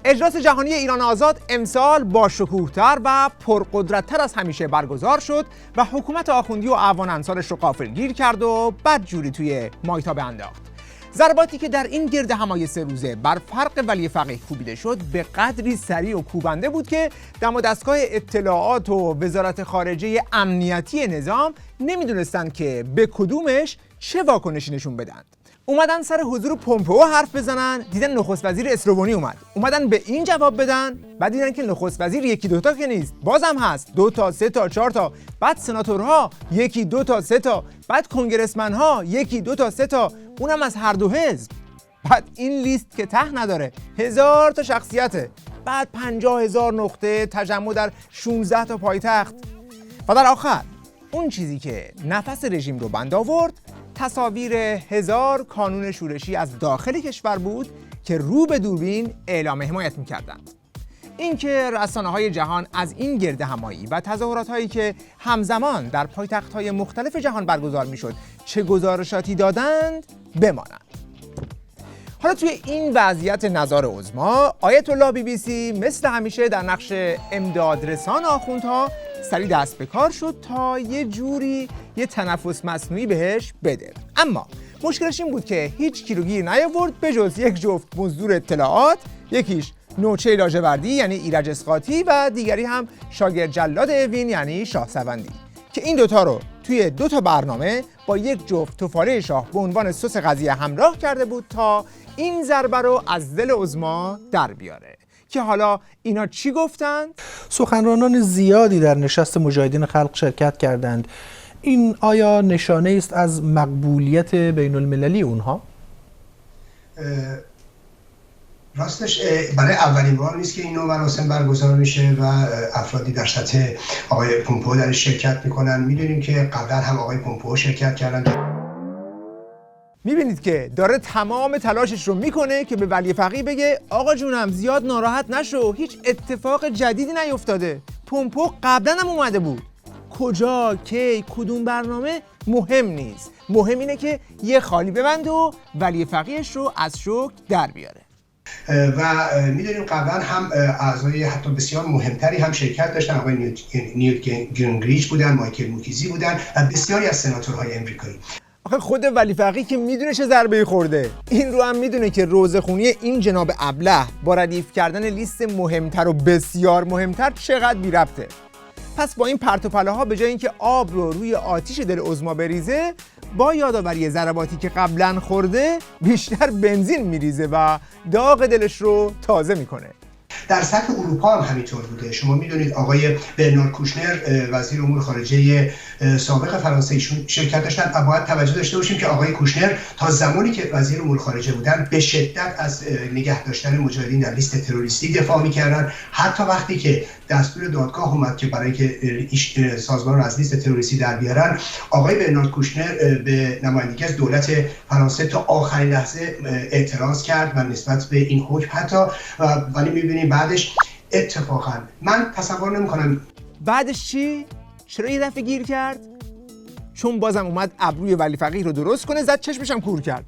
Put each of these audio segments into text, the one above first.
اجلاس جهانی ایران آزاد امسال با شکوه‌تر و پرقدرت‌تر از همیشه برگزار شد و حکومت آخوندی و اعوان انصارش رو غافلگیر کرد و بدجوری توی مایتابه انداخت. ضرباتی که در این گرد همای 3 روزه بر فرق ولی فقیه کوبیده شد به قدری سریع و کوبنده بود که دم و دستگاه اطلاعات و وزارت خارجه امنیتی نظام نمیدونستند که به کدومش چه واکنشی نشون بدن. اومدن سر حضور پومپئو حرف بزنن، دیدن نخست وزیر اسلوونی اومدن به این جواب بدن، بعد دیدن که نخست وزیر یکی دوتا که نیست، بازم هست 2 تا 3 تا 4 تا، بعد سناتورها 1 2 تا 3 تا، بعد کنگرسمنها 1 2 تا 3 تا، اونم از هر دو حزب. بعد این لیست که ته نداره 1000 تا شخصیته، بعد 50,000 نقطه تجمع در 16 تا پایتخت و در آخر اون چیزی که نفس رژیم رو بند آورد تصاویر 1000 کانون شورشی از داخل کشور بود که رو به دوربین اعلام حمایت می‌کردند. اینکه رسانه‌های جهان از این گرد همایی و تظاهرات‌هایی که همزمان در پایتخت‌های مختلف جهان برگزار می‌شد چه گزارشاتی دادند بمانند. حالا توی این وضعیت نظار عظما آیت الله BBC مثل همیشه در نقش امدادرسان آخوندها سریع دست به کار شد تا یه جوری یه تنفس مصنوعی بهش بده. اما مشکلش این بود که هیچ کیلوگیر نیاورد به جز یک جفت مزدور اطلاعات، یکیش نوچه لاژوردی یعنی ایرج اسقاطی و دیگری هم شاگرد جلاد اوین یعنی شاه سوندی که این دوتا رو توی 2 تا برنامه با یک جفت توفاله شاه به عنوان سوس قضیه همراه کرده بود تا این ضربه رو از دل عظما در بیاره. که حالا اینا چی گفتن؟ سخنرانان زیادی در نشست مجاهدین خلق شرکت کردند. این آیا نشانه است از مقبولیت بین المللی اونها؟ راستش برای اولین بار نیست که این نوع مراسم برگزار میشه و افرادی در سطح آقای پومپئو درش شرکت میکنن. میدونیم که قبلا هم آقای پومپئو شرکت کردن. میبینید که داره تمام تلاشش رو میکنه که به ولی فقیه بگه آقا جونم زیاد ناراحت نشو، هیچ اتفاق جدیدی نیفتاده. پومپئو قبلا هم اومده بود. کجا، کی، کدوم برنامه مهم نیست. مهم اینه که یه خالی ببنده و ولی فقیهش رو از شوک در بیاره. و میدونیم قبلا هم اعضای حتی بسیار مهمتری هم شرکت داشتن. آقای نیوت گینگریچ بودن، مایکل موکیزی بودن و بسیاری از سناتورهای امریکایی. آخه خود ولی فقیه که میدونه چه ضربه‌ای خورده، این رو هم میدونه که روزخونی این جناب ابله با ردیف کردن لیست مهمتر و بسیار مهمتر چقدر بی ربطه. پس با این پرت و پلاها به جای اینکه آب رو روی آتیش دل عظما بریزه، با یادآوری ضرباتی که قبلا خورده بیشتر بنزین میریزه و داغ دلش رو تازه میکنه. در سطح اروپا هم همینطور بوده. شما میدونید آقای برنارد کوشنر وزیر امور خارجه سابق فرانسه ایشون شرکت داشتن و باید توجه داشته باشیم که آقای کوشنر تا زمانی که وزیر امور خارجه بودن به شدت از نگه داشتن مجاهدین در لیست تروریستی دفاع میکردن. حتی وقتی که دستور دادگاه اومد که برای که سازمان رو از لیست تروریستی در بیارن، آقای برنارد کوشنر به نمایندگی از دولت فرانسه تا آخرین لحظه اعتراض کرد و نسبت به این حکم حتی ولی میبینیم بعدش اتفاقا من تصور نمی‌کنم. بعدش چی؟ چرا یه دفعه گیر کرد؟ چون بازم اومد ابروی ولی فقیه رو درست کنه، زد چشمشم کور کرد.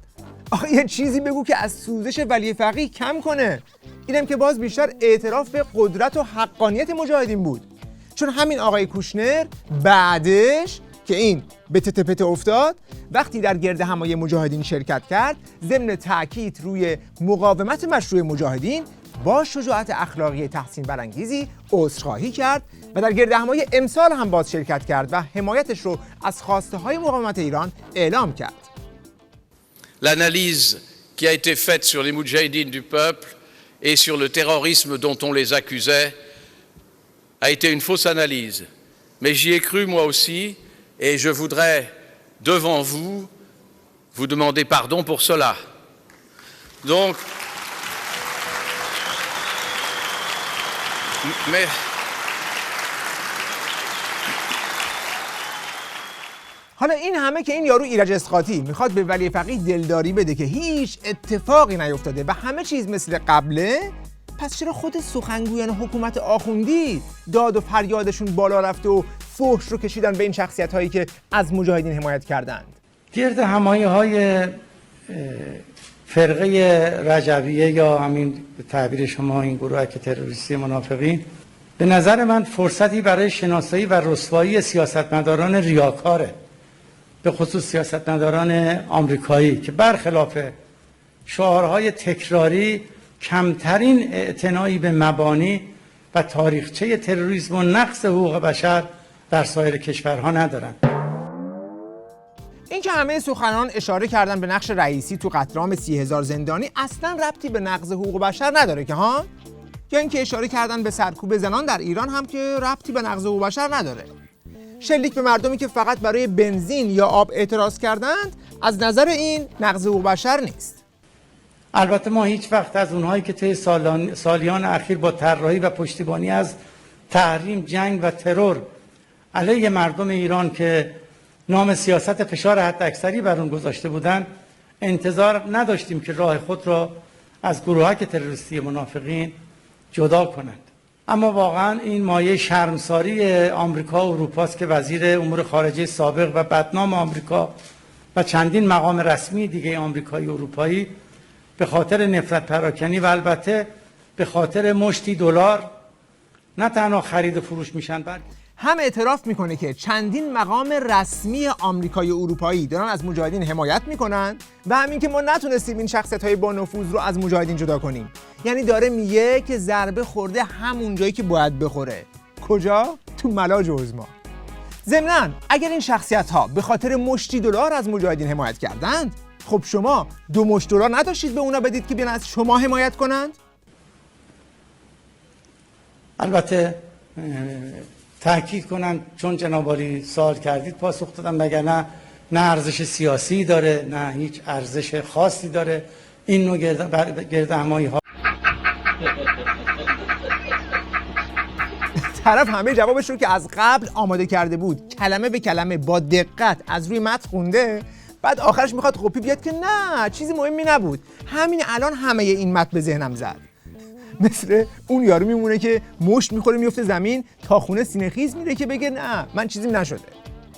آخه یه چیزی بگو که از سوزش ولی فقیه کم کنه. اینم که باز بیشتر اعتراف به قدرت و حقانیت مجاهدین بود. چون همین آقای کوشنر بعدش که این به تته پته افتاد، وقتی در گرد همای مجاهدین شرکت کرد، ضمن تاکید روی مقاومت مشروع مجاهدین با شجاعت اخلاقی تحسین برانگیزی عذرخواهی کرد و در گرد همای امسال هم باز شرکت کرد و حمایتش رو از خواسته های مقاومت ایران اعلام کرد. L'analyse qui a été faite sur les moudjahidines du peuple et sur le terrorisme dont on les accusait a été une fausse analyse. Mais j'y ai cru moi aussi et je voudrais devant vous demander pardon pour cela. Donc mais حالا این همه که این یارو ایرج اسقاطی میخواد به ولی فقیه دلداری بده که هیچ اتفاقی نیفتاده و همه چیز مثل قبله، پس چرا خود سخنگویان حکومت آخوندی داد و فریادشون بالا رفته و فحش رو کشیدن به این شخصیت هایی که از مجاهدین حمایت کردند؟ گرد همایی های فرقه رجویه یا همین به تعبیر شما این گروه که تروریستی منافقین به نظر من فرصتی برای شناسایی و رسوایی سیاستمداران ریاکاره، به خصوص سیاستمداران آمریکایی که برخلاف شعارهای تکراری کمترین اعتنایی به مبانی و تاریخچه تروریسم و نقض حقوق بشر در سایر کشورها ندارند. این که همه سخنان اشاره کردن به نقش رئیسی تو قتل عام 30,000 زندانی اصلا ربطی به نقض حقوق بشر نداره که ها؟ یا اینکه اشاره کردن به سرکوب زنان در ایران هم که ربطی به نقض حقوق بشر نداره. شلیک به مردمی که فقط برای بنزین یا آب اعتراض کردند از نظر این نقض حقوق بشر نیست. البته ما هیچ وقت از اونهایی که طی سالیان اخیر با طراحی و پشتیبانی از تحریم، جنگ و ترور علیه مردم ایران که نام سیاست فشار حداکثری بر اون گذاشته بودند انتظار نداشتیم که راه خود را از گروه‌های تروریستی منافقین جدا کنند. اما واقعا این مایه شرمساری آمریکا و اروپا است که وزیر امور خارجه سابق و بدنام آمریکا و چندین مقام رسمی دیگه آمریکایی و اروپایی به خاطر نفرت پراکنی و البته به خاطر مشتی دلار نه تنها خرید و فروش میشن، بلکه هم اعتراف میکنه که چندین مقام رسمی آمریکایی و اروپایی دارن از مجاهدین حمایت میکنن و همین که ما نتونستیم این شخصیت‌های با نفوذ رو از مجاهدین جدا کنیم. یعنی داره میگه که ضربه خورده همون جایی که باید بخوره. کجا؟ تو ملاج عظما. ضمناً اگر این شخصیت‌ها به خاطر مشتی دلار از مجاهدین حمایت کردند، خب شما 2 مشت دلار نداشتید به اونا بدید که بیان از شما حمایت کنند؟ البته تأکید کنم چون جناب عالی سوال کردید پاسخ دادم، وگرنه نه ارزش سیاسی داره نه هیچ ارزش خاصی داره این نوع گردهمایی ها. طرف همه جوابش رو که از قبل آماده کرده بود کلمه به کلمه با دقت از روی متن خونده، بعد آخرش میخواد کپی بیاد که نه چیزی مهمی نبود، همین الان همه این متن به ذهنم زد. مثل اون یارو میمونه که مشت میخوره میفته زمین تا خونه سینه خیز میره که بگه نه من چیزیم نشده.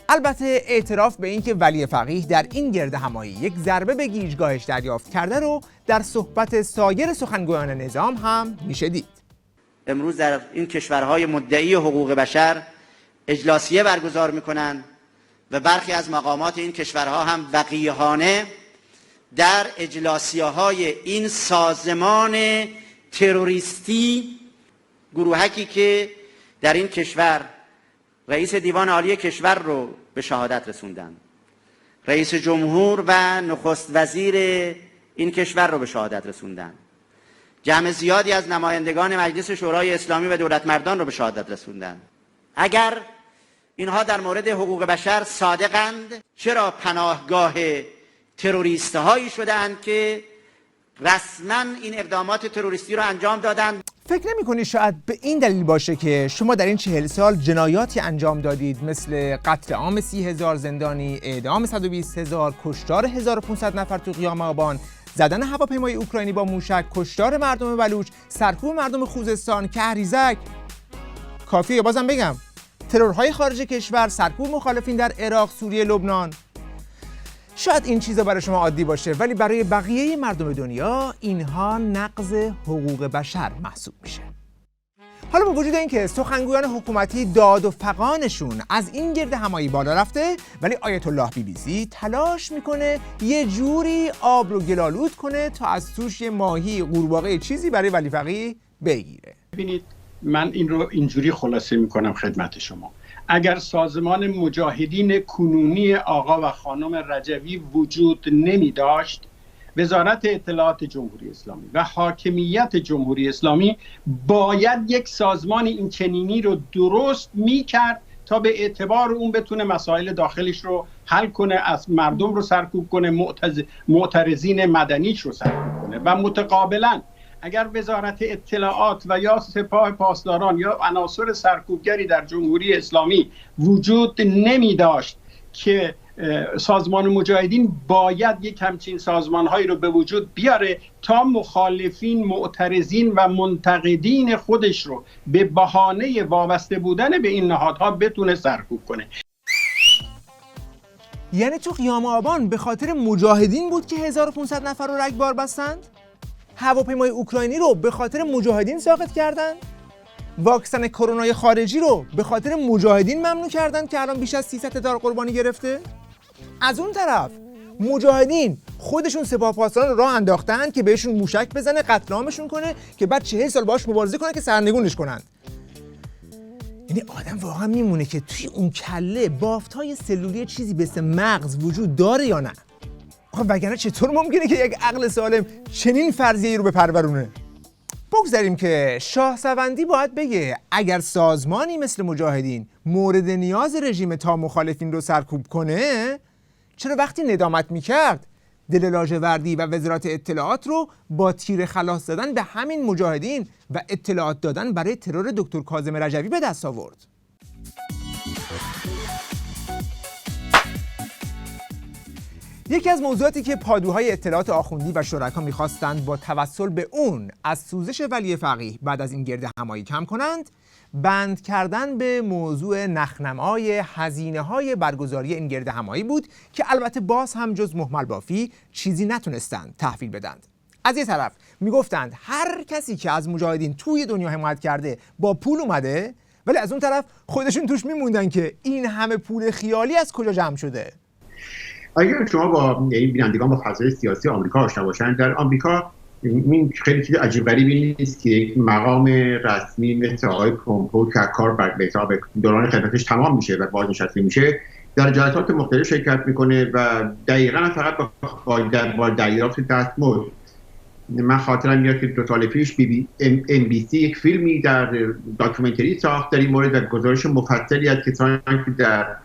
البته اعتراف به این که ولی فقیه در این گردهمایی یک ضربه به گیجگاهش دریافت کرده رو در صحبت سایر سخنگویان نظام هم میشه دید. امروز در این کشورهای مدعی حقوق بشر اجلاسیه برگزار میکنن و برخی از مقامات این کشورها هم وقیحانه در اجلاسیه‌های این سازمان تروریستی، گروهکی که در این کشور رئیس دیوان عالی کشور رو به شهادت رسوندن، رئیس جمهور و نخست وزیر این کشور رو به شهادت رسوندن، جمع زیادی از نمایندگان مجلس شورای اسلامی و دولتمردان رو به شهادت رسوندن. اگر اینها در مورد حقوق بشر صادقند، چرا پناهگاه تروریست هایی شدند که رسما این اقدامات تروریستی رو انجام دادند؟ فکر نمی‌کنی شاید به این دلیل باشه که شما در این 40 سال جنایاتی انجام دادید مثل قتل عام 30,000 زندانی، اعدام 120,000، کشتار 1500 نفر تو قیام آبان، زدن هواپیمای اوکراینی با موشک، کشتار مردم بلوچ، سرکوب مردم خوزستان، کهریزک. کافیه بازم بگم ترورهای خارج کشور، سرکوب مخالفین در عراق، سوریه، لبنان. شاید این چیزا برای شما عادی باشه ولی برای بقیه مردم دنیا اینها نقض حقوق بشر محسوب میشه. حالا با وجود اینکه سخنگویان حکومتی داد و فغانشون از این گردهمایی بالا رفته، ولی آیت الله بی‌بی‌سی تلاش میکنه یه جوری آب رو گلالود کنه تا از توش یه ماهی قورباغه چیزی برای ولی فقیه بگیره. ببینید من این رو اینجوری خلاصه میکنم خدمت شما. اگر سازمان مجاهدین کنونی آقا و خانم رجوی وجود نمی داشت، وزارت اطلاعات جمهوری اسلامی و حاکمیت جمهوری اسلامی باید یک سازمان این چنینی رو درست می کرد تا به اعتبار اون بتونه مسائل داخلش رو حل کنه، از مردم رو سرکوب کنه، معترضین مدنیش رو سرکوب کنه. و متقابلا اگر وزارت اطلاعات و یا سپاه پاسداران یا عناصر سرکوبگری در جمهوری اسلامی وجود نمی داشت که سازمان مجاهدین باید یک همچین سازمانهایی رو به وجود بیاره تا مخالفین، معترضین و منتقدین خودش رو به بهانه وابسته بودن به این نهادها بتونه سرکوب کنه. یعنی تو قیام آبان به خاطر مجاهدین بود که 1500 نفر رو رگبار بستند؟ هواپیمای اوکراینی رو به خاطر مجاهدین ساقط کردند؟ واکسن کرونای خارجی رو به خاطر مجاهدین ممنوع کردند که الان بیش از 300,000 قربانی گرفته؟ از اون طرف مجاهدین خودشون سپاهپاسداران رو راه انداختن که بهشون موشک بزنه، قتل عامشون کنه که بعد 40 سال باهاش مبارزه کنن که سرنگونش کنن. یعنی آدم واقعا میمونه که توی اون کله بافت‌های سلولی چیزی به اسم مغز وجود داره یا نه؟ آخه وگرنه چطور ممکنه که یک عقل سالم چنین فرضیه‌ای رو بپرورونه؟ بگذاریم که شاهسوندی باید بگه اگر سازمانی مثل مجاهدین مورد نیاز رژیم تا مخالفین رو سرکوب کنه، چرا وقتی ندامت میکرد دل لاژوردی و وزارت اطلاعات رو با تیر خلاص زدن به همین مجاهدین و اطلاعات دادن برای ترور دکتر کاظم رجوی به دست آورد؟ یکی از موضوعاتی که پادوهای اطلاعات آخوندی و شرکا می‌خواستند با توسل به اون از سوزش ولی فقیه بعد از این گرد همایی کم کنند، بند کردن به موضوع نخنمای هزینه‌های برگزاری این گرد همایی بود که البته باز هم جز مهمل بافی چیزی نتونستند تحویل بدند. از یه طرف میگفتند هر کسی که از مجاهدین توی دنیا حمایت کرده با پول اومده، ولی از اون طرف خودشون توش میموندن که این همه پول خیالی از کجا جمع شده. اگر شما با بینندگان با فضای سیاسی آمریکا آشنا باشند، در آمریکا این خیلی چیز عجیب غریبی نیست که یک مقام رسمی مثل آقای پومپئو که کار به حساب دوران خدمتش تمام میشه و بازنشسته میشه، در جلسات مختلف شرکت میکنه و دقیقاً فقط با دریافت دستمزد. من خاطرم میاد که 2 سال پیش NBC یک فیلمی در داکیومنتری ساخت در این مورد و گزارش مفصلی از کسانی که در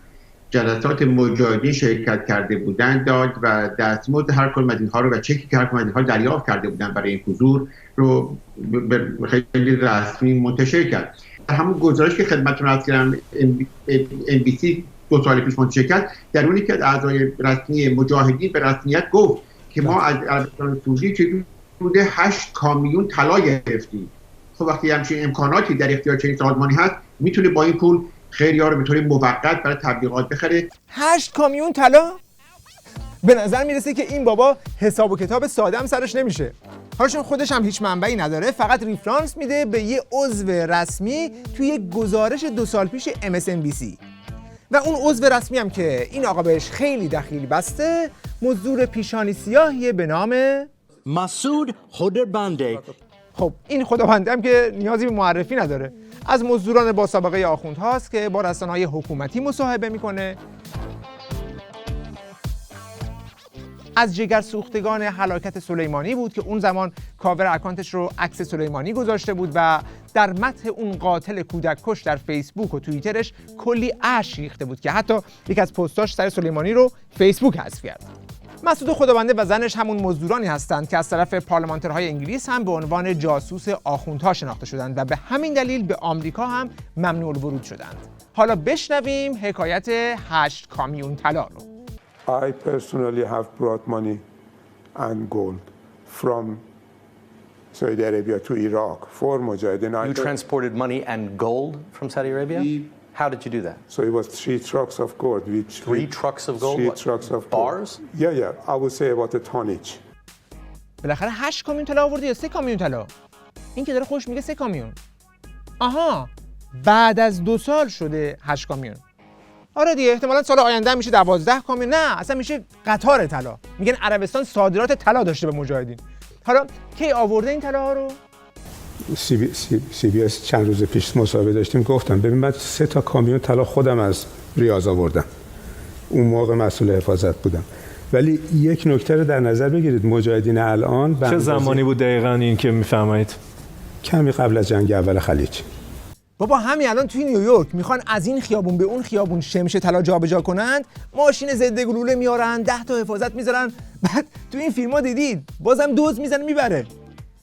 جلسات مجاهدین شرکت کرده بودند داد و دستمزد هر کدوم از اینها رو و چکی که هر کدوم از اینها دریافت کرده بودند برای این حضور رو خیلی رسمی منتشر کرد. همون گزارش که خدمتتون عرض کردم NBC 2 سال پیش منتشر کرد، در اونی که از اعضای رسمی مجاهدین به رسمیت گفت که ما از عربستان سعودی چه بوده 8 کامیون طلا گرفتیم. خب وقتی همچین امکاناتی در اختیار چنین سازمانی هست، میتونه با این پول خیلی‌ها رو به طور موقت برای تبلیغات بخره. 8 کامیون طلا؟ به نظر میرسه که این بابا حساب و کتاب ساده هم سرش نمیشه. حالا چون خودش هم هیچ منبعی نداره، فقط ریفرانس میده به یه عضو رسمی توی یک گزارش 2 سال پیش MSNBC. و اون عضو رسمی هم که این آقا بهش خیلی دخیل بسته، مزدور پیشانی سیاهیه به نام مسعود خدربنده. خب این خدابنده هم که نیازی به معرفی نداره، از مزدوران با سابقه آخوندهاست که با رسانه‌های حکومتی مصاحبه میکنه. از جگر سوختگان هلاکت سلیمانی بود که اون زمان کاور اکانتش رو عکس سلیمانی گذاشته بود و در مدح اون قاتل کودک کش در فیسبوک و توییترش کلی اشک ریخته بود که حتی یک از پستاش سر سلیمانی رو فیسبوک حذف کرد. مسعود خدابنده و زنش همون مزدورانی هستند که از طرف پارلمانترهای انگلیس هم به عنوان جاسوس آخوندها شناخته شدند و به همین دلیل به آمریکا هم ممنوع الورود شدند. حالا بشنویم حکایت 8 کامیون طلا رو. I personally have brought money and gold from Saudi Arabia to Iraq for Mujahideen. You transported money and gold from Saudi Arabia? How did you do that? So it was 3 trucks of gold. 3 trucks of gold? 3 trucks of bars? Gold. Yeah. I would say about the tonnage. بالاخره 8 کامیون طلا آورده یا 3 کامیون طلا؟ این که داره خوش میگه 3 کامیون. آها. بعد از 2 سال شده 8 کامیون. آره دیگه، احتمالاً سال آینده میشه 12 کامیون. نه، اصلا میشه قطار طلا. میگن عربستان صادرات طلا داشته به مجاهدین. حالا کی آورده این طلا ها رو؟ CBS چند روز پیش مصاحبه داشتیم، گفتم ببین من 3 تا کامیون طلا خودم از ریاض آوردم. اون موقع مسئول حفاظت بودم. ولی یک نکته رو در نظر بگیرید، مجاهدین الان چه زمانی بود دقیقاً این که میفهمید؟ کمی قبل از جنگ اول خلیج. بابا همین الان توی نیویورک میخوان از این خیابون به اون خیابون شمش طلا جابجا کنند، ماشین ضد گلوله میارن، 10 تا حفاظت میذارن، بعد تو این فیلم‌ها دیدید بازم دوز میزنه میبره.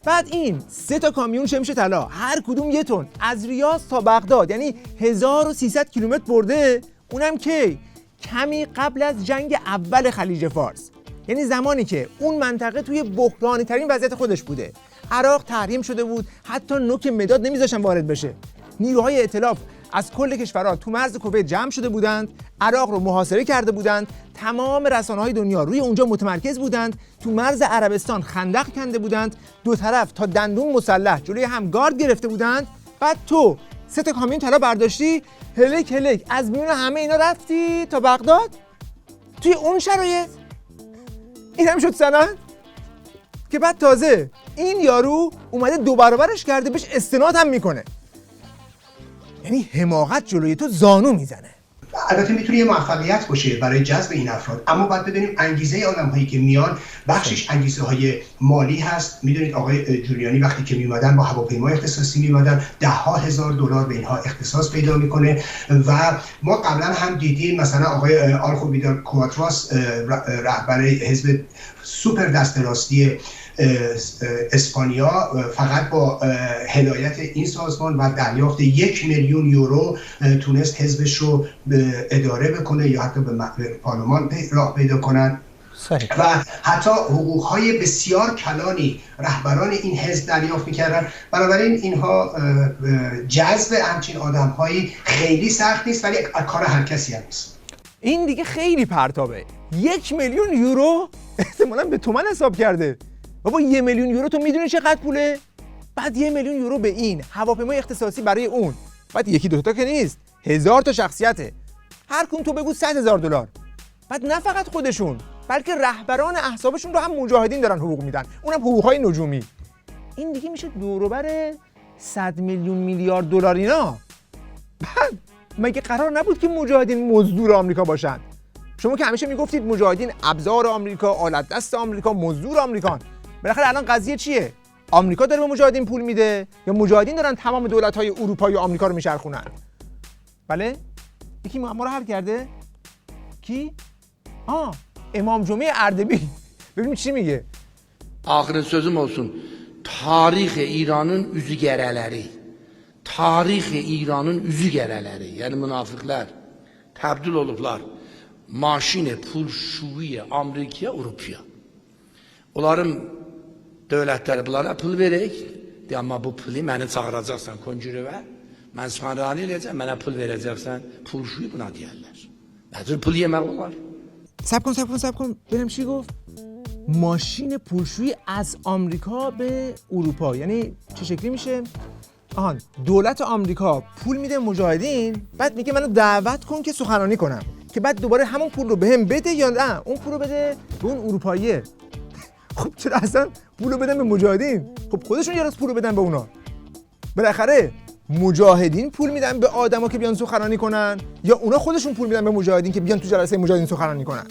بعد این 3 تا کامیون شمش طلا هر کدوم 1 تن از ریاض تا بغداد، یعنی 1300 کیلومتر برده. اونم کی؟ کمی قبل از جنگ اول خلیج فارس، یعنی زمانی که اون منطقه توی بحرانی ترین وضعیت خودش بوده. عراق تحریم شده بود، حتی نوک مداد نمیذاشن وارد بشه. نیروهای ائتلاف از کل کشورها تو مرز کویت جمع شده بودند، عراق رو محاصره کرده بودند، تمام رسانه‌های دنیا روی اونجا متمرکز بودند، تو مرز عربستان خندق کنده بودند، دو طرف تا دندون مسلح جلوی هم گارد گرفته بودند. بعد تو 3 کامیون طلا برداشتی، هلک هلک از میون همه اینا رفتی تا بغداد. توی اون شرایط این هم شد سند که بعد تازه این یارو اومده 2 برابرش کرده، بهش استناد هم میکنه. یعنی حماقت جلوی تو زانو میزنه. البته میتونه یه موفقیت باشه برای جذب این افراد، اما باید بدونیم انگیزه آدم‌هایی که میان بخشش انگیزه‌های مالی هست. میدونید آقای جولیانی وقتی که میومدن با هواپیمای اختصاصی میومدن، $10,000 به اینها اختصاص پیدا میکنه و ما قبلا هم دیدیم مثلا آقای آلخو ویدال کواتراس رهبر حزب سوپر دست راستی اسپانیا فقط با هدایت این سازمان و دریافت 1 میلیون یورو تونست حزبش رو اداره بکنه یا حتی به پارلمان راه پیدا کنن. و حتی حقوق‌های بسیار کلانی رهبران این حزب دریافت می‌کردن. بنابراین اینها جذب همچین آدم‌هایی خیلی سخت نیست، ولی کار هر کسی هم نیست. این دیگه خیلی پرتابه. 1 میلیون یورو احتمالاً به تومن حساب کرده. بابا 1 میلیون یورو تو میدونی چقدر پوله؟ بعد 1 میلیون یورو به این، هواپیمای اختصاصی برای اون، بعد 1-2 تا که نیست، 1000 تا شخصیته، هر کدوم تو بگو $100,000. بعد نه فقط خودشون، بلکه رهبران احزابشون رو هم مجاهدین دارن حقوق میدن، اونم حقوقهای نجومی. این دیگه میشه دور و بر 100 میلیون میلیارد دلار اینا. بعد مگه قرار نبود که مجاهدین مزدور آمریکا باشن؟ شما که همیشه میگفتید مجاهدین ابزار آمریکا، آلت دست آمریکا، مزدور آمریکان. بالاخره الان قضیه چیه؟ آمریکا داره به مجاهدین پول میده یا مجاهدین دارن تمام دولت‌های اروپایی و آمریکا رو میچرخونن؟ بله؟ یکی معما رو حل کرده؟ کی؟ امام جمعه اردبیل. ببینیم چی میگه. Axırın sözüm olsun. Tarix İranın üzü gərələri. Tarix İranın üzü gərələri. Yəni münafıqlar təbdil olublar. Maşini pulşuviyə Amerikaya, Avropaya. Onların dövlətləri bunlara pul verək. De amma bu pulu məni çağıracaqsan Kongrevə. Mən sübhanallah eləyəcəm, mənə pul verəcəksən. Pulşuvi buna deyərlər. Nədir pul yemək olar? سب کن ببینم چی گفت. ماشین پولشویی از آمریکا به اروپا، یعنی چه شکلی میشه؟ دولت آمریکا پول میده مجاهدین، بعد میگه منو دعوت کن که سخنرانی کنم، که بعد دوباره همون پول رو بهم بده یا نه اون پول رو بده به اون اروپاییه. خب چرا اصلا پول رو بدن به مجاهدین؟ خب خودشون یه روز پول رو بدن به اونا. بالاخره مجاهدین پول میدن به آدما که بیان سخنرانی کنن یا اونا خودشون پول میدن به مجاهدین که بیان تو جلسه مجاهدین سخنرانی کنن؟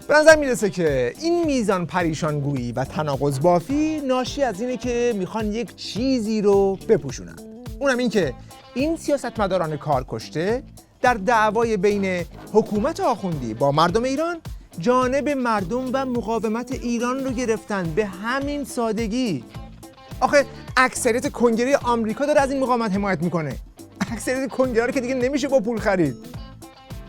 به نظر میرسه که این میزان پریشانگویی و تناقض بافی ناشی از اینه که میخوان یک چیزی رو بپوشونن. اونم این که این سیاستمداران کارکشته در دعوای بین حکومت آخوندی با مردم ایران جانب مردم و مقاومت ایران رو گرفتن. به همین سادگی. آخه اکثریت کنگره آمریکا داره از این مقاومت حمایت میکنه. اکثریت کنگره رو که دیگه نمیشه با پول خرید.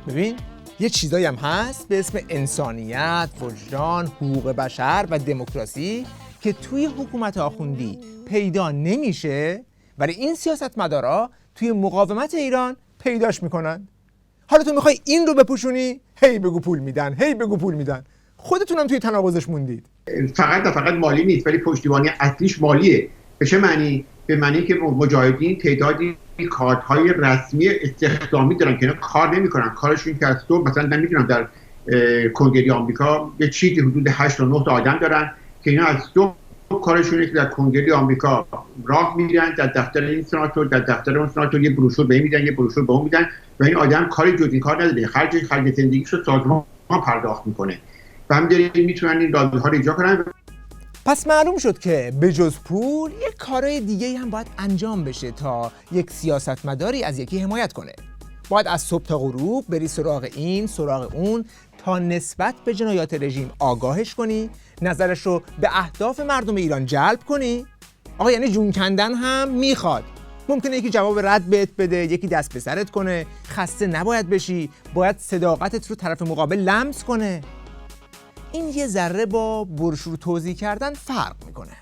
ببین یه چیزایی هم هست به اسم انسانیت، وجدان، حقوق بشر و دموکراسی که توی حکومت آخوندی پیدا نمیشه، ولی این سیاستمدارا توی مقاومت ایران پیداش میکنن. حالا تو میخوای این رو بپوشونی، هی بگو پول میدن، هی بگو پول میدن. خودتونم توی تناقضش موندید. فقط مالی نیست، ولی پشتیبانی اصلیش مالیه. به چه معنی؟ به معنی که مجاهدین تعدادی کارت‌های رسمی استخدامی دارن که اینا کار نمی‌کنن. کارشون که از صبح مثلا نمی‌دونم در کنگره آمریکا یه چیزی حدود 8 تا 9 تا آدم دارن که اینا از صبح کارشونه که در کنگره آمریکا راه میرن، در دفتر این سناتور، در دفتر اون سناتور یه بروشور به این میدن، یه بروشور به اون میدن و این آدم کاری جز این کار نداره. خرج زندگیشو سازمان پرداخت میکنه. و همین میتونن این لابی‌ها رو ایجاد کنن. پس معلوم شد که به جز پول یک کارهای دیگه هم باید انجام بشه تا یک سیاستمداری از یکی حمایت کنه. باید از صبح تا غروب بری سراغ این سراغ اون تا نسبت به جنایات رژیم آگاهش کنی، نظرش رو به اهداف مردم ایران جلب کنی. آقا یعنی جون کندن هم میخواد. ممکنه یکی جواب رد بهت بده، یکی دست به سرت کنه، خسته نباید بشی، باید صداقتت رو طرف مقابل لمس کنه. این یه ذره با بروشور توزیع کردن فرق میکنه.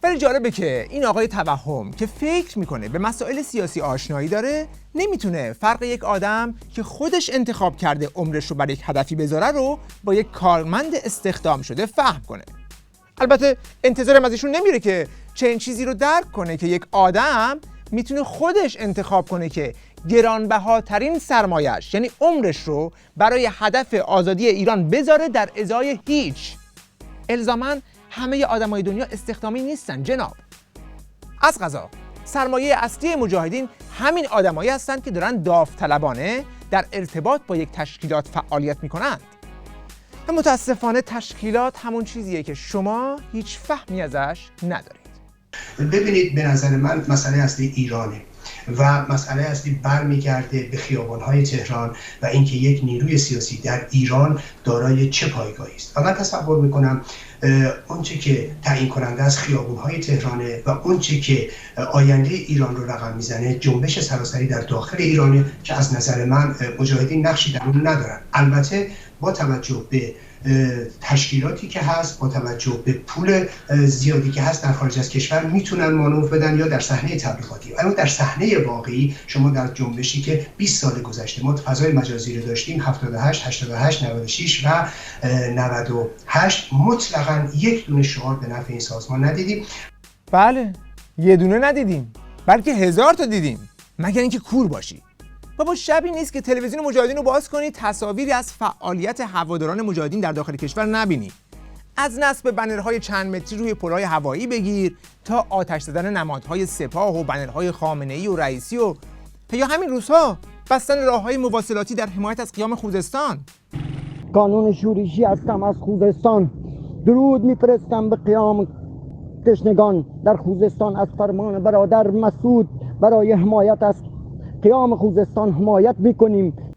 ولی جالبه که این آقای توهم که فکر میکنه به مسائل سیاسی آشنایی داره نمیتونه فرق یک آدم که خودش انتخاب کرده عمرش رو برای یک هدفی بذاره رو با یک کارمند استخدام شده فهم کنه. البته انتظارم از ایشون نمیره که چنین چیزی رو درک کنه که یک آدم میتونه خودش انتخاب کنه که گرانبهاترین سرمایه‌اش یعنی عمرش رو برای هدف آزادی ایران بذاره در ازای هیچ. الزاماً همه آدمای دنیا استخدامی نیستن جناب. از قضا سرمایه اصلی مجاهدین همین آدمایی هستند که دارن داوطلبانه در ارتباط با یک تشکیلات فعالیت میکنند. و متاسفانه تشکیلات همون چیزیه که شما هیچ فهمی ازش ندارید. ببینید به نظر من مسئله اصلی ایرانه و مسئله اصلی برمیگرده به خیابان‌های تهران و اینکه یک نیروی سیاسی در ایران دارای چه پایگاهی است. و من تصور میکنم اونچه که تعیین کننده از خیابان‌های تهرانه و اونچه که آینده ایران رو رقم میزنه جنبش سراسری در داخل ایرانه که از نظر من مجاهدین نقشی در اون ندارن. البته با توجه به تشکیلاتی که هست، با توجه به پول زیادی که هست در خارج از کشور میتونن مانور بدن یا در صحنه تبلیغاتی. اما در صحنه واقعی شما در جنبشی که 20 سال گذشته ما فضای مجازی رو داشتیم 78 88 96 و 98 مطلقاً یک دونه شعار به نفع این سازمان ندیدیم. بله یه دونه ندیدیم بلکه 1000 تا دیدیم، مگر اینکه کور باشی. بابا شبی نیست که تلویزیون مجاهدین رو باز کنی تصاویری از فعالیت هواداران مجاهدین در داخل کشور نبینی. از نصب بنرهای چند متری روی پل‌های هوایی بگیر تا آتش زدن نمادهای سپاه و بنرهای خامنه‌ای و رئیسی و یا همین روزها بستن راه‌های مواصلاتی در حمایت از قیام خوزستان. قانون شورشی هستم از خوزستان، درود میفرستم به قیام تشنگان در خوزستان از فرمان برادر مسعود برای حمایت از قیام خوزستان حمایت میکنیم.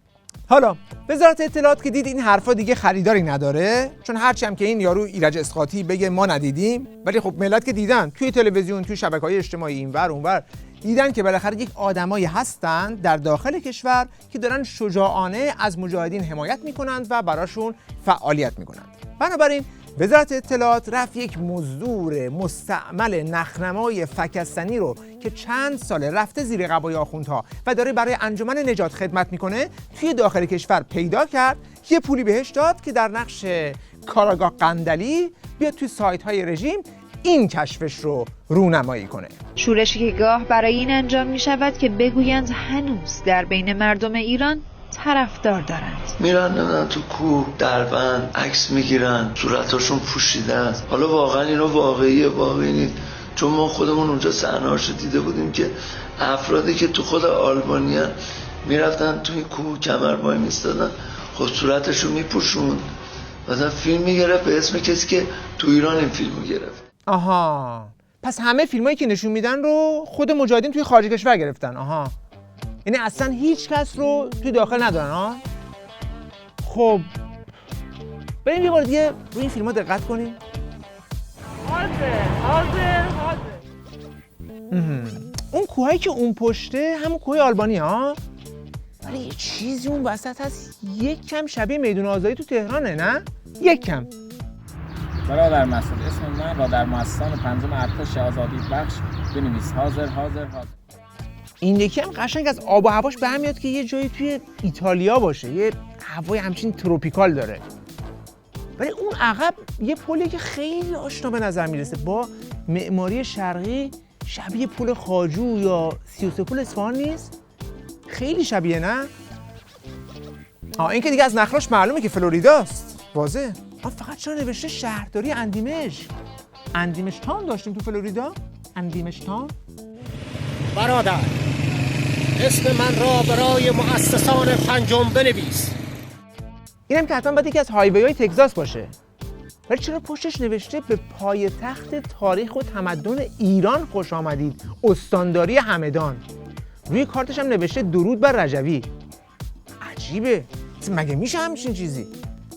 حالا وزارت اطلاعات که دید این حرفا دیگه خریداری نداره، چون هرچی هم که این یارو ایرج اسقاطی بگه ما ندیدیم، ولی خب ملت که دیدن توی تلویزیون توی شبکه‌های اجتماعی اینور اونور دیدن که بالاخره یک آدمایی هستن در داخل کشور که دارن شجاعانه از مجاهدین حمایت میکنند و براشون فعالیت میکنند. بنابراین وزارت اطلاعات رفت یک مزدور مستعمل نخنمای فکستنی رو که چند ساله رفته زیر قبای آخوندها و داره برای انجمن نجات خدمت میکنه توی داخل کشور پیدا کرد، یه پولی بهش داد که در نقش کاراگاه قندلی بیاد توی سایت های رژیم این کشفش رو رونمایی کنه. شورشی که گاه برای این انجام می شود که بگویند هنوز در بین مردم ایران طرفدار دارند. میرن نمیدن تو کوه دربند عکس میگیرن صورتاشون پوشیده است. حالا واقعا اینا واقعی نیست، چون ما خودمون اونجا صحنه‌اش دیده بودیم که افرادی که تو خود آلبانیان میرفتن توی کوه کمر وای میستادن، خب صورتشون میپوشون، مثلا فیلم میگرفت به اسم کسی که تو ایران این فیلمو گرفت. آها، پس همه فیلمایی که نشون میدن رو خود مجاهدین توی خارج کشور گرفتن. آها، یعنی اصلا هیچ کس رو توی داخل ندارن. ها خب بریم یه بار دیگه روی این فیلم ها دقت کنیم. حاضر اون کوهایی که اون پشته همون کوه آلبانی ها، ولی یه چیزی اون وسط هست یک کم شبیه میدون آزادی تو تهرانه. نه یک کم. برادر مسعود، اسم من را در مؤسسان پنجم ارتش آزادی بخش بنویس. حاضر. این یکی هم قشنگ از آب و هواش برمیاد که یه جایی توی ایتالیا باشه، یه هوای همچین تروپیکال داره. ولی اون عقب یه پلی که خیلی آشنا به نظر میرسه با معماری شرقی، شبیه پل خواجو یا 33 پل اصفهان نیست؟ خیلی شبیه، نه؟ این که دیگه از نخلاش معلومه که فلوریداست، واضح. فقط چرا نوشته شهرداری اندیمشتان داشتیم تو فلوریدا؟ اندیمشتان؟ برادر، اسم من را برای مؤسسان پنجم بنویس. اینم که حتما باید یکی از هایوی‌های تگزاس باشه. ولی چرا پشتش نوشته به پایتخت تاریخ و تمدن ایران خوش آمدید، استانداری همدان. روی کارتش هم نوشته درود بر رجوی. عجیبه، مگه میشه همچین چیزی؟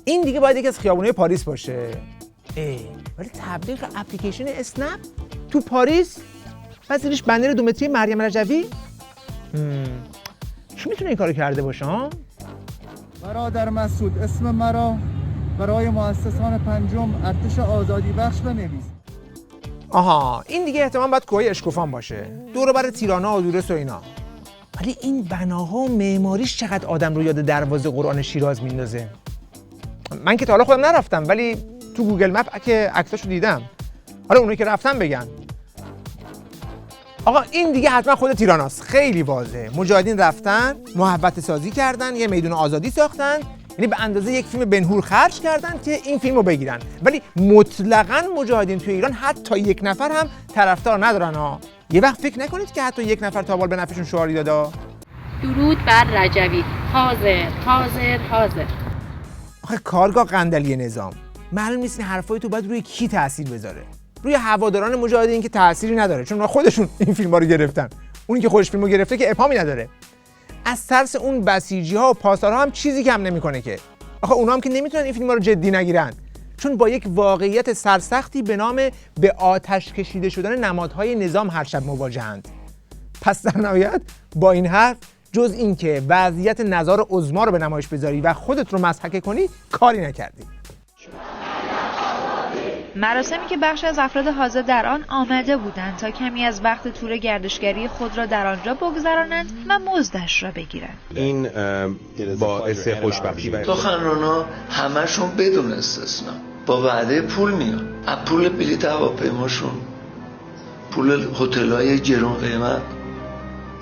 این دیگه باید یکی از خیابون‌های پاریس باشه. ولی تبلیغ اپلیکیشن اسنپ تو پاریس، پس زیرش بنر 2 متری مریم رجوی. کی میتونه این کارو کرده باشه؟ ها برادر مسعود، اسم مرا برای مؤسسان پنجم ارتش آزادی بخش بنویس. آها، این دیگه احتمال باید کوه اشکوفان باشه، دور و بر تیرانا و دورس و اینا. ولی این بناها و معماریش چقدر آدم رو یاد دروازه قرآن شیراز میندازه. من که تا حالا خودم نرفتم، ولی تو گوگل مپ که عکساشو دیدم. حالا اونایی که رفتن بگن. آقا این دیگه حتما خود تیراناست، خیلی واضحه. مجاهدین رفتن، محوطه سازی کردن، یه میدون آزادی ساختن، یعنی به اندازه یک فیلم بن‌هور خرج کردن که این فیلمو بگیرن. ولی مطلقاً مجاهدین توی ایران حتی یک نفر هم طرفدار ندارن ها. یه وقت فکر نکنید که حتی یک نفر تابال به نفعشون شعاری دادا. درود بر رجوی. حاضر حاضر حاضر. آخه کارگاه قندلی نظام، معلوم نیست این حرفای تو باید روی کی تاثیر بذاره. روی هواداران مجاهدین که تأثیری نداره، چون اونا خودشون این فیلم‌ها رو گرفتن. اونی که خودش فیلمو گرفته که ابهامی نداره. از ترس اون بسیجی‌ها و پاسدارها هم چیزی کم نمی‌کنه که. آخه اونا هم که نمیتونن این فیلم‌ها رو جدی نگیرن، چون با یک واقعیت سرسختی به نام به آتش کشیده شدن نمادهای نظام هر شب مواجهند. پس در نهایت با این حرف جز این که وضعیت نظار عظما رو به نمایش بذاری و خودت رو مضحک کنی کاری نکردی. مراسمی که بخش از افراد حاضر در آن آمده بودند تا کمی از وقت تور گردشگری خود را در آنجا بگذرانند و مزدش را بگیرند. این باعث خوشبختی و سخنرانا همشون بدون استثنا با وعده پول میان. از پول بلیط هواپیماشون، پول هتل‌های گران قیمت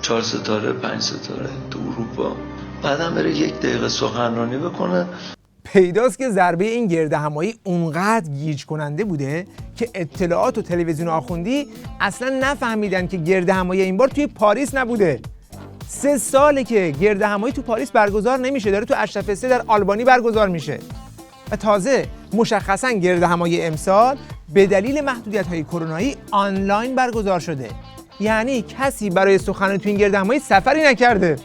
4 ستاره 5 ستاره تو اروپا، بعدم بره 1 دقیقه سخنرانی بکنه. پیداست که ضربه این گردهمایی اونقدر گیج کننده بوده که اطلاعات و تلویزیون آخوندی اصلا نفهمیدن که گردهمایی این بار توی پاریس نبوده. 3 ساله که گردهمایی تو پاریس برگزار نمیشه، داره تو اشرف استیج در آلبانی برگزار میشه. و تازه مشخصا گردهمایی امسال به دلیل محدودیت‌های کرونایی آنلاین برگزار شده. یعنی کسی برای سخنرانی تو این گردهمایی سفری نکرده.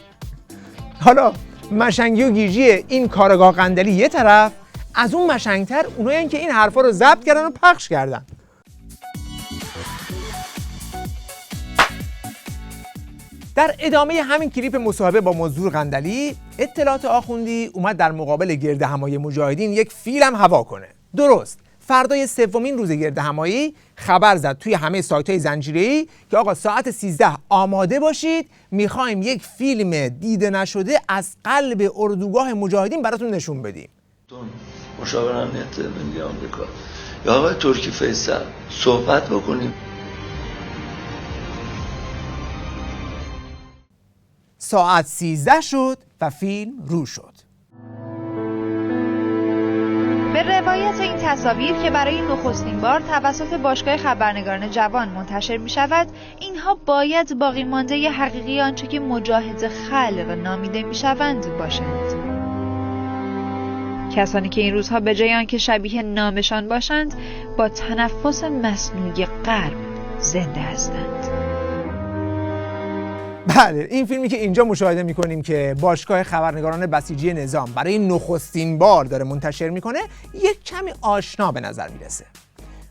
حالا مشنگی و گیجی این کارگاه قندلی یه طرف، از اون مشنگتر اونایی که این حرفا رو ضبط کردن و پخش کردن. در ادامه همین کلیپ مصاحبه با مزدور قندلی، اطلاعات آخوندی اومد در مقابل گردهمایی مجاهدین یک فیلم هوا کنه. درست فردای 3مین روز گردهمایی خبر زد توی همه سایت‌های زنجیره‌ای که آقا ساعت 13 آماده باشید، میخوایم یک فیلم دیده نشده از قلب اردوگاه مجاهدین براتون نشون بدیم. مشاور امنیت ملی آمریکا یا آقای ترکی فیصل صحبت بکنیم. ساعت 13 شد و فیلم رو شد. به روایت این تصاویر که برای نخستین بار توسط باشگاه خبرنگاران جوان منتشر می شود، اینها باید باقی مانده حقیقی آنچه که مجاهد خلق نامیده می شوند باشند. کسانی که این روزها به جای آنکه شبیه نامشان باشند، با تنفس مصنوعی غرب زنده هستند. بله، این فیلمی که اینجا مشاهده میکنیم که باشگاه خبرنگاران بسیجی نظام برای نخستین بار داره منتشر میکنه، یک کمی آشنا به نظر میرسه.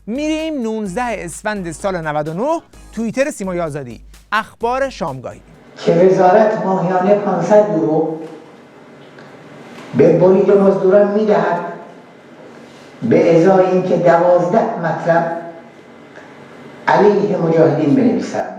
میریم 19 اسفند سال 99، توییتر سیمای آزادی، اخبار شامگاهی که وزارت ماهیانه 500 یورو به برید مزدوران میدهد به ازای اینکه 12 مطلب علیه مجاهدین بنویسند.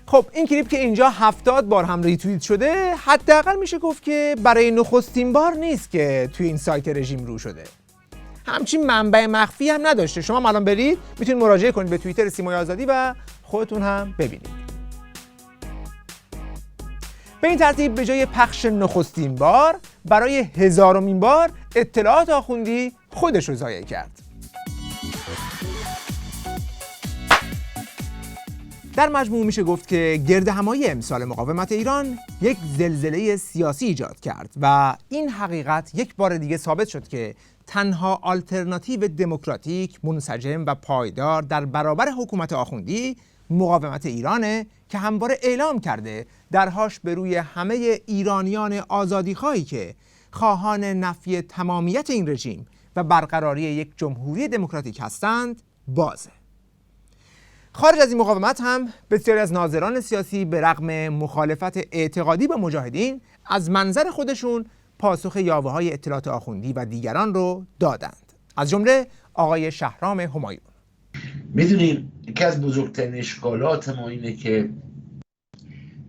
خب این کلیپ که اینجا 70 بار هم ریتوییت شده، حداقل میشه گفت که برای نخستین بار نیست که توی این سایت رژیم رو شده. همچین منبع مخفی هم نداشته. شما الان برید میتونید مراجعه کنید به توییتر سیمای آزادی و خودتون هم ببینید. به این ترتیب به جای پخش نخستین بار، برای 1000مین بار اطلاعات آخوندی خودش رو ضایع کرد. در مجموع میشه گفت که گردهمایی امسال مقاومت ایران یک زلزله سیاسی ایجاد کرد و این حقیقت یک بار دیگه ثابت شد که تنها آلترناتیو دموکراتیک، منسجم و پایدار در برابر حکومت آخوندی مقاومت ایرانه که همواره اعلام کرده درهاش به روی همه ایرانیان آزادیخواهی که خواهان نفی تمامیت این رژیم و برقراری یک جمهوری دموکراتیک هستند بازه. خارج از این مقاومت هم بسیاری از ناظران سیاسی به رغم مخالفت اعتقادی با مجاهدین از منظر خودشون پاسخ یاوه‌های اطلاعات آخوندی و دیگران رو دادند. از جمله آقای شهرام همایون. میدونیم یکی از بزرگترین اشکالات ما اینه که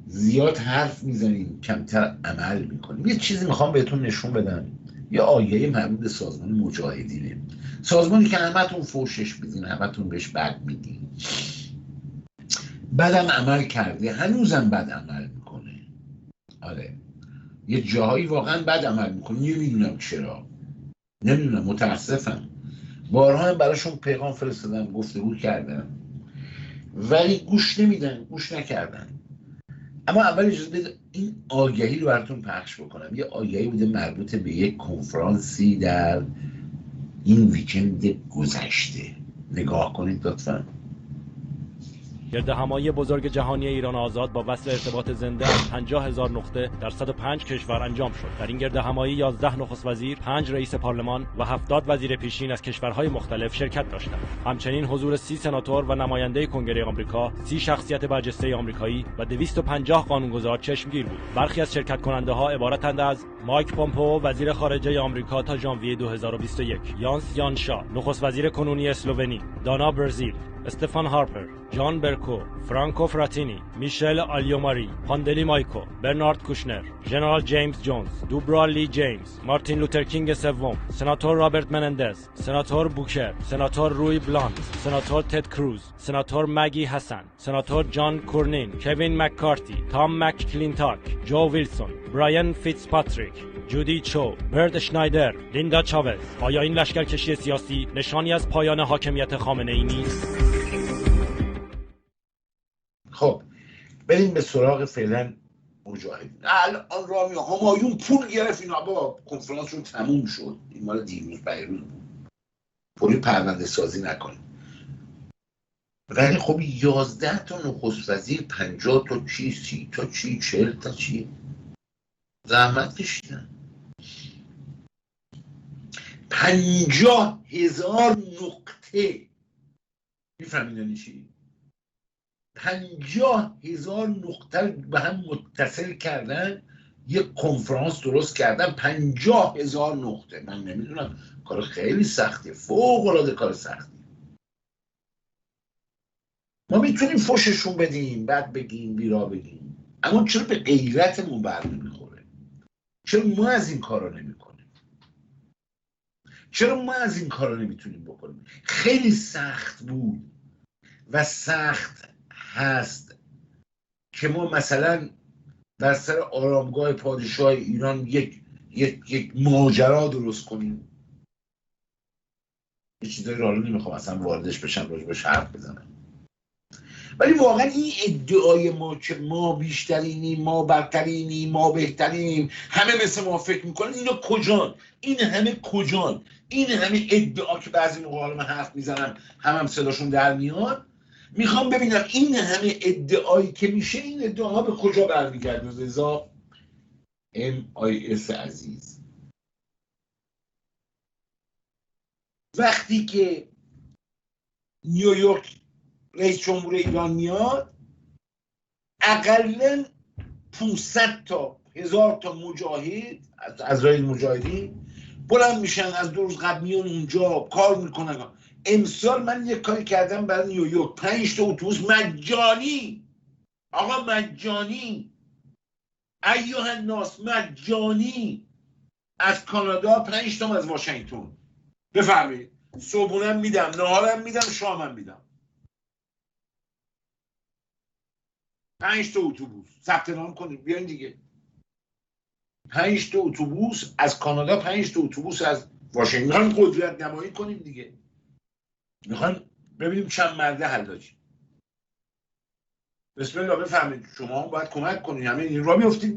زیاد حرف میزنیم کمتر عمل میکنیم. یه چیزی میخوام بهتون نشون بدم، یه آیه مربوط به سازمان مجاهدینه، سازمانی که همتون فوشش بدین، همتون بهش بد میگین، بدم عمل کرده، هنوزم بد عمل میکنه. آره یه جاهایی واقعا بد عمل میکنه، نمیدونم چرا، نمیدونم، متاسفم. بارها هم براشون پیغام فرستادم، گفتگو کردم، ولی گوش نمیدن، گوش نکردن. اما اول اجازه بده این آگهی رو براتون پخش بکنم. یه آگهی بوده مربوط به یک کنفرانسی در این ویکند گذشته. نگاه کنید لطفاً. گردهمایی بزرگ جهانی ایران آزاد با وصل ارتباط زنده از 50,000 نقطه در 105 کشور انجام شد. در این گردهمایی 11 نخست وزیر، 5 رئیس پارلمان و 70 وزیر پیشین از کشورهای مختلف شرکت داشتند. همچنین حضور 30 سناتور و نماینده کنگره آمریکا، 30 شخصیت برجسته آمریکایی و 250 قانونگذار چشمگیر بود. برخی از شرکت کننده ها عبارتند از مایک پومپئو وزیر خارجه آمریکا تا ژانویه 2021، یانس یانشا نخست وزیر کنونی اسلوونی، دانا برزیل، استفان هارپر، جان برکو، فرانکو فراتینی، میشل آلیوماری، پاندلی مایکو، برنارد کوشنر، ژنرال جیمز جونز، دوبرا لی جیمز، مارتین لوتر کینگ سوم، سناتور رابرت منندز، سناتور بوکر، سناتور روی بلاند، سناتور تد کروز، سناتور مگی حسن، سناتور جان کورنین، کوین مککارتی، تام مککلینتاک، جو ویلسون، برایان فیتزپاتریک، جودی چو، برد شنایدر، لیندا چاوز. آیا این لشکرکشی سیاسی نشانی از پایان حاکمیت خامنه ای نیست؟ خب بریم به سراغ فعلا مجاهدین. الان رامی همایون پول گرفت، اینا با کنفرانسشون تموم شد، این مال دیروز بیروز بود، پولی پرونده سازی نکنیم. ولی خب 11 تا نخست وزیر، 50 تا چی، 30 تا چی، 40 تا چی، زحمت کشیدن. 50,000 نقطه، میفهمین یعنی چی؟ 50,000 نقطه به هم متصل کردن، یک کنفرانس درست کردن. 50,000 نقطه، من نمیدونم، کار خیلی سخته، فوق العاده کار سختی. ما میتونیم فوششون بدیم، بعد بگیم، بیرا بگیم، اما چرا به غیرتمون بر نمیخوره؟ چرا ما از این کارا نمیکنیم؟ چرا ما از این کارا نمیتونیم بکنیم؟ خیلی سخت بود و سخت هست که ما مثلا در سر آرامگاه پادشاه ایران یک ماجرا درست کنیم. یه چیزایی رو نمیخوام اصلا واردش بشم، راجبش حرف بزنم، ولی واقعا این ادعای ما که ما بیشترینیم، ما برترینیم، ما بهترینیم، همه مثل ما فکر میکنن، اینا کجان؟ این همه کجان؟ این همه ادعا که بعضی موقع حالا من حرف میزنم هم صداشون در میاد، میخوام ببینم این همه ادعایی که میشه، این ادعاها به کجا برمیگرده؟ رضا MIS عزیز، وقتی که نیویورک رئیس جمهور ایران میاد، اقلاً 500 تا 1000 تا مجاهد از راه مجاهدین بلند میشن، از 2 روز قبل میان اونجا کار میکنن. امسال من یک کاری کردم برای نیویورک، 5 تا اتوبوس مجانی، آقا مجانی، ایها الناس مجانی، از کانادا، 5 تا از واشنگتن. بفهمید صبحونم میدم، نهارم میدم، شامم میدم. 5 تا اتوبوس ثبت نام کنید بیاین دیگه. 5 تا اتوبوس از کانادا، 5 تا اتوبوس از واشنگتن. میخوایم قدرت نمایی کنیم دیگه، میخوایم ببینیم چند مرده حلاجی. بسم الله. بفهمید شما باید کمک کنید، همه این را میافتید،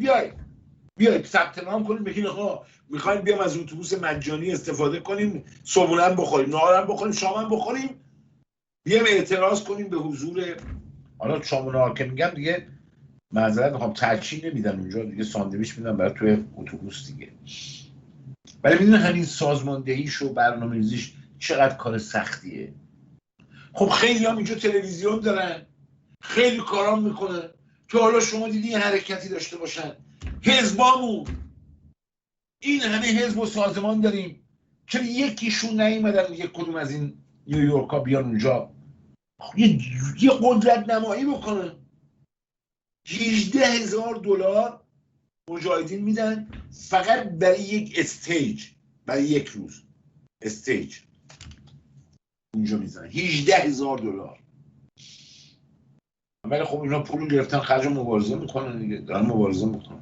بیاید ثبت نام کنید، بگید آقا میخوایم بیام از اتوبوس مجانی استفاده کنیم، صبحونم بخوریم، نهارم بخوریم، شامم بخوریم، بیام اعتراض کنیم به حضور. حالا شام و نهار که میگم دیگه معذرت میخوام، ترچی نمیدن اونجا دیگه، ساندویچ میدن برای توی اتوبوس دیگه. ولی میدونی همین سازماندهیش و برنامه‌ریزیش چقدر کار سختیه. خب خیلی هم اینجا تلویزیون دارن، خیلی کارام میکنن که حالا شما دیدی یه حرکتی داشته باشن. حزبامون این همه حزب و سازمان داریم، چرا یکیشون نیومدن یک کدوم از این نیویورکا بیان اونجا یه قدرت نمایی بکنن؟ $18,000 مجاهدین میدن فقط برای یک استیج، برای یک روز استیج اونجا میزنن. $18,000. ولی خب اینا پول گرفتن خرج مبارزه میکنن دیگه، دارن مبارزه میکنن.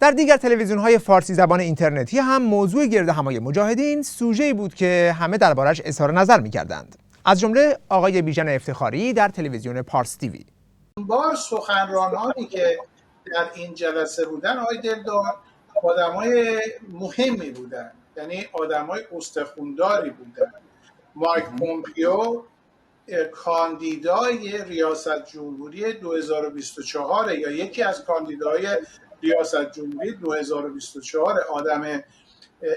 در دیگر تلویزیون‌های فارسی زبان اینترنتی هم موضوع گردهمایی مجاهدین سوژه‌ای بود که همه دربارش اظهار نظر می‌کردند. از جمله آقای بیژن افتخاری در تلویزیون پارس تیوی. بار سخنرانانی که در این جلسه بودن آقای دلدار آدمای مهمی بودن، یعنی آدمای استخونداری بودن. مایک پومپیو کاندیدای ریاست جمهوری 2024 یا یکی از کاندیدای ریاست جمهوری 2024 آدم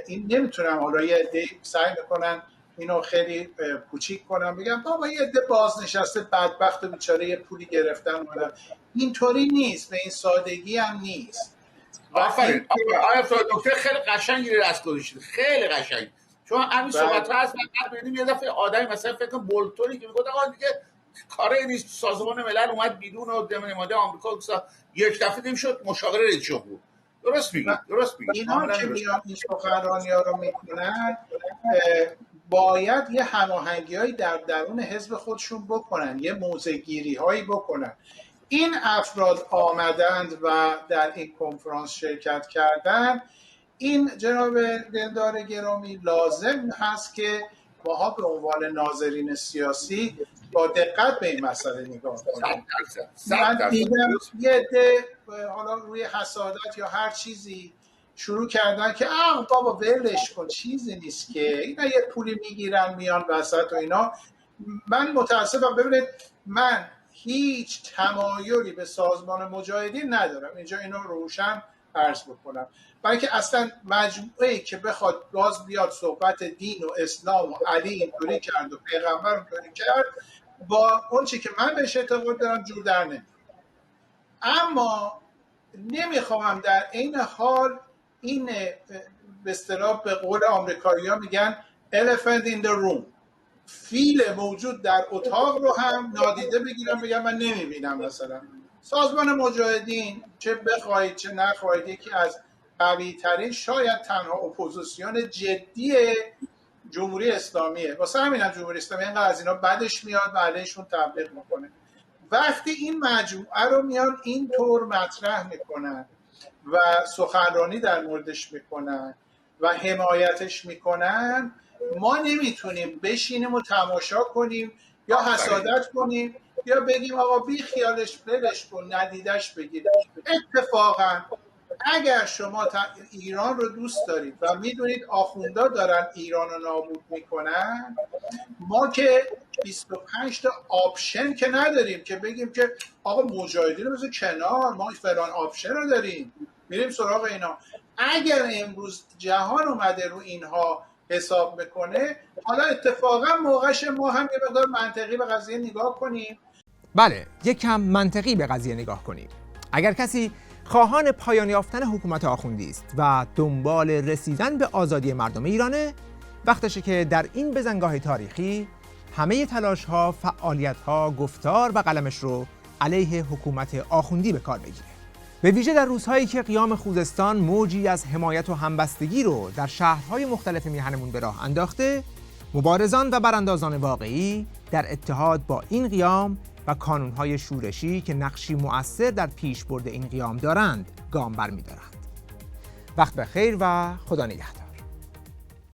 این نمیتونم حالا یه عده سعی میکنن اینو خیلی کوچیک کنم بگم بابا یه عده بازنشسته بدبخت و بیچاره یه پولی گرفتن اومدن. اینطوری نیست، به این سادگی هم نیست. آفرین آیا دکتر خیلی قشنگی رسم گذاشتید، خیلی قشنگ. چون همین صحبت ها هست بعد ببینیم یه دفعه آدمی مثلا فکر کنم بولتونی که میگه آقا دیگه کاری نیست، سازمان ملل اومد بیرون و نماینده آمریکا یک دفعه دیم شد مشاور رئیس جمهور. درست میگی. اینا که میان این سخنرانی‌ها رو میکنن باید یه هماهنگی‌هایی در درون حزب خودشون بکنن، یه موضع‌گیری‌هایی بکنن. این افراد آمدند و در این کنفرانس شرکت کردن. این جناب دلدار گرامی لازم هست که ماها به عنوان ناظرین سیاسی با دقت به این مسئله نگاه کنیم. من دیدم یه عده حالا روی حسادت یا هر چیزی شروع کردن که بابا ولش کن چیزی نیست که اینا یه پولی میگیرن میان وسط و اینا. من متاسفم، ببینید من هیچ تمایلی به سازمان مجاهدین ندارم، اینجا اینو روشن عرض بکنم، برای که اصلا مجموعه‌ای که بخواد باز بیاد صحبت دین و اسلام و علی اینطوری کرد و پیغمبر اینطوری کرد با اون چی که من بهش اعتقاد دارم جور در نمیاد. اما نمیخوام در این حال این به اصطلاح به قول آمریکایی‌ها میگن elephant in the room، فیل موجود در اتاق رو هم نادیده بگیرم بگم من نمیبینم. مثلا سازمان مجاهدین چه بخواهید چه نخواهید یکی از قوی ترین شاید تنها اپوزیسیون جدی جمهوری اسلامیه. واسه همین جمهوری اسلامی اینقدر از اینا بدش میاد و علیشون تبلیغ میکنه. وقتی این مجموعه رو میان اینطور مطرح میکنن و سخنرانی در موردش میکنن و حمایتش میکنن، ما نمیتونیم بشینیم و تماشا کنیم یا حسادت کنیم یا بگیم آقا بی خیالش بلش کن ندیدش بگیر. اتفاقا اگر شما ایران رو دوست دارید و میدونید آخوندا دارن ایران رو نابود میکنن، ما که 25 تا آپشن که نداریم که بگیم که آقا مجاهدین رو بذار کنار، ما فلان آپشن رو داریم میریم سراغ اینا. اگر امروز جهان اومده رو اینها حساب میکنه، حالا اتفاقا موقعش ما هم یه مقدار منطقی به قضیه نگاه کنیم. بله، یک کم منطقی به قضیه نگاه کنیم. اگر کسی خواهان پایان یافتن حکومت آخوندی است و دنبال رسیدن به آزادی مردم ایرانه، وقتشه که در این بزنگاه تاریخی همه تلاش‌ها، فعالیت‌ها، گفتار و قلمش رو علیه حکومت آخوندی به کار بگیره. به ویژه در روزهایی که قیام خوزستان موجی از حمایت و همبستگی رو در شهرهای مختلف میهنمون به راه انداخته، مبارزان و براندازان واقعی در اتحاد با این قیام و کانونهای شورشی که نقشی مؤثر در پیشبرد این قیام دارند گام برمی‌دارند. وقت بخیر و خدا نگهدار.